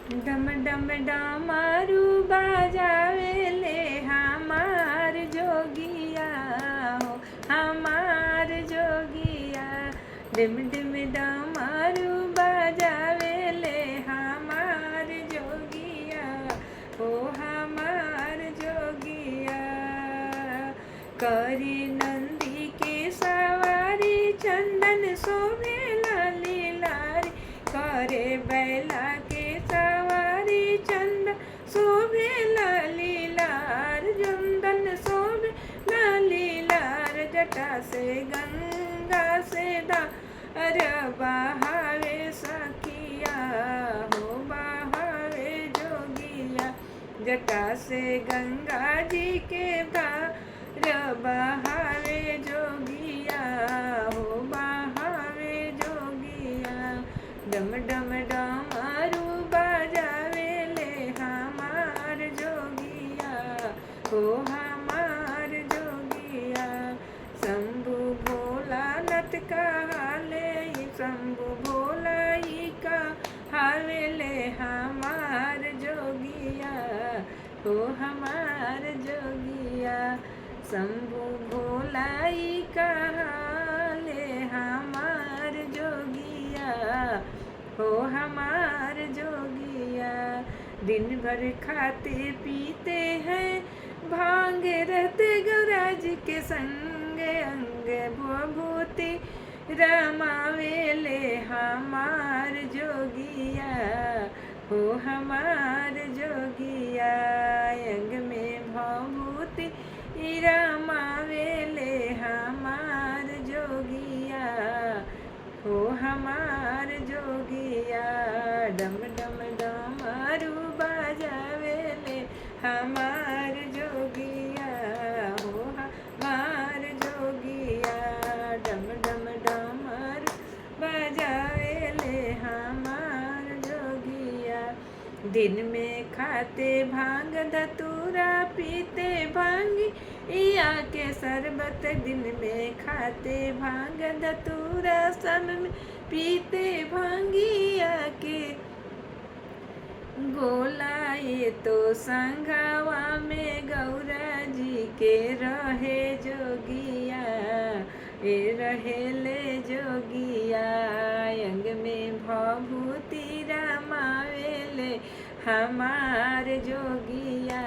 डम डम डमरू बजावे ले हमार जोगिया हो, हमार जोगिया। डिम डिम डमरू बजावे ले हमार जोगिया हो, हमार जोगिया। करी नंदी के सवारी चंदन शोभे लीलारी, करे बैला के सवारी चंदन शोभे लीलार, चंदन शोभे लीलार। जटा से गंगा से धार बहावे सखिया हो, बहावे जोगिया। जटा से गंगा जी के धार बहावे जोगिया हो, बहावे जोगिया। डम डम डमरू बजावे ले हमार जोगिया हो, हमार जोगिया। शंभु भोला नत कहाले, शंभु भोला ही कहावे ले हमार जोगिया हो, हमार जोगिया। शंभु भोला ही कहाले हमार जोगिया हो, हमार जोगिया। दिन भर खाते पीते हैं भांग, रहते गौराज के संग, अंग भभूति रमावेले हमार जोगिया हो, हमार जोगिया। अंग में भभूति रमावेले हमार जोगिया हो, हमार जोगिया। डम डम डमरू बजावेले हमार जोगिया हो, हमार जोगिया। डम डम डमरू बजावेले हमार जोगिया। दिन में खाते भांग धतूरा, पीते भांगी इया के शरबत। दिन में खाते भांग धतूरा, सब में पीते भांगिया के गोला। ये तो संघवा में गौरा जी के रहे जोगिया, ये रहे ले जोगिया। अंग में भभूति रमावेले हमार जोगिया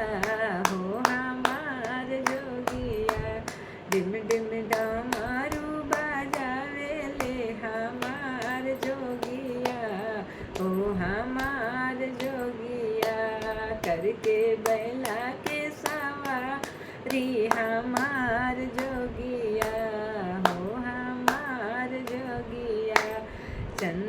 हो, हमार जोगिया। डिम डिम डमरू बजावेले हमार जोगिया हो, हमार जोगिया। करके बैला के सवारी हमार जोगिया हो, हमार जोगिया। चंद